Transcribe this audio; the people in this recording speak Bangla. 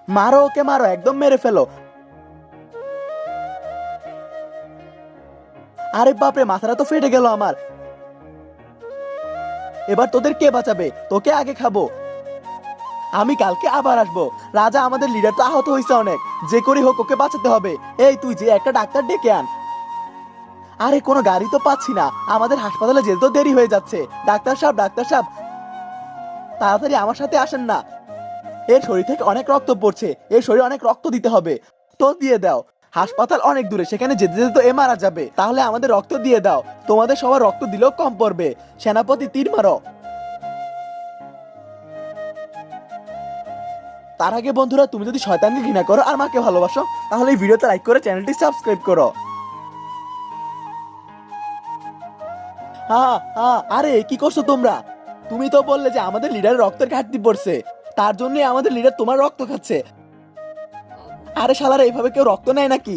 মারো ওকে, মারো, একদম মেরে ফেলো। আরে বাপরে, মাথাটা তো ফেটে গেল আমার। এবার তোদের কে বাঁচাবে? তোকে আগে খাবো। আমি কালকে আবার আসবো। রাজা, আমাদের লিডার তো আহত হয়েছে অনেক, যে করি হোক ওকে বাঁচাতে হবে। এই তুই যে একটা ডাক্তার ডেকে আন। আরে কোনো গাড়ি তো পাচ্ছি না, আমাদের হাসপাতালে যেতে তো দেরি হয়ে যাচ্ছে। ডাক্তার সাহেব, ডাক্তার সাহেব, তাড়াতাড়ি আমার সাথে আসেন না। এর শরীর থেকে অনেক রক্ত পড়ছে, এর শরীরে অনেক রক্ত দিতে হবে। তো দিয়ে দাও। হাসপাতাল অনেক দূরে, সেখানে যেতে যেতে তো এ মারা যাবে। তাহলে আমাদের রক্ত দিয়ে দাও, তোমাদের সবার রক্ত দিলেও কম পড়বে। সেনাপতি, তীর মারো। তার আগে বন্ধুরা, তুমি যদি শয়তানকে ঘৃণা করো আর মাকে ভালোবাসো, তাহলে এই ভিডিওতে লাইক করে চ্যানেলটি সাবস্ক্রাইব করো। হ্যাঁ হ্যাঁ, আরে কি করছো তোমরা? তুমি তো বললে যে আমাদের লিডারের রক্তের ঘাটতি পড়ছে, তার জন্যই আমাদের লিডার তোমার রক্ত খাচ্ছে। আরে শালারা, এইভাবে কেউ রক্ত নেয় নাকি?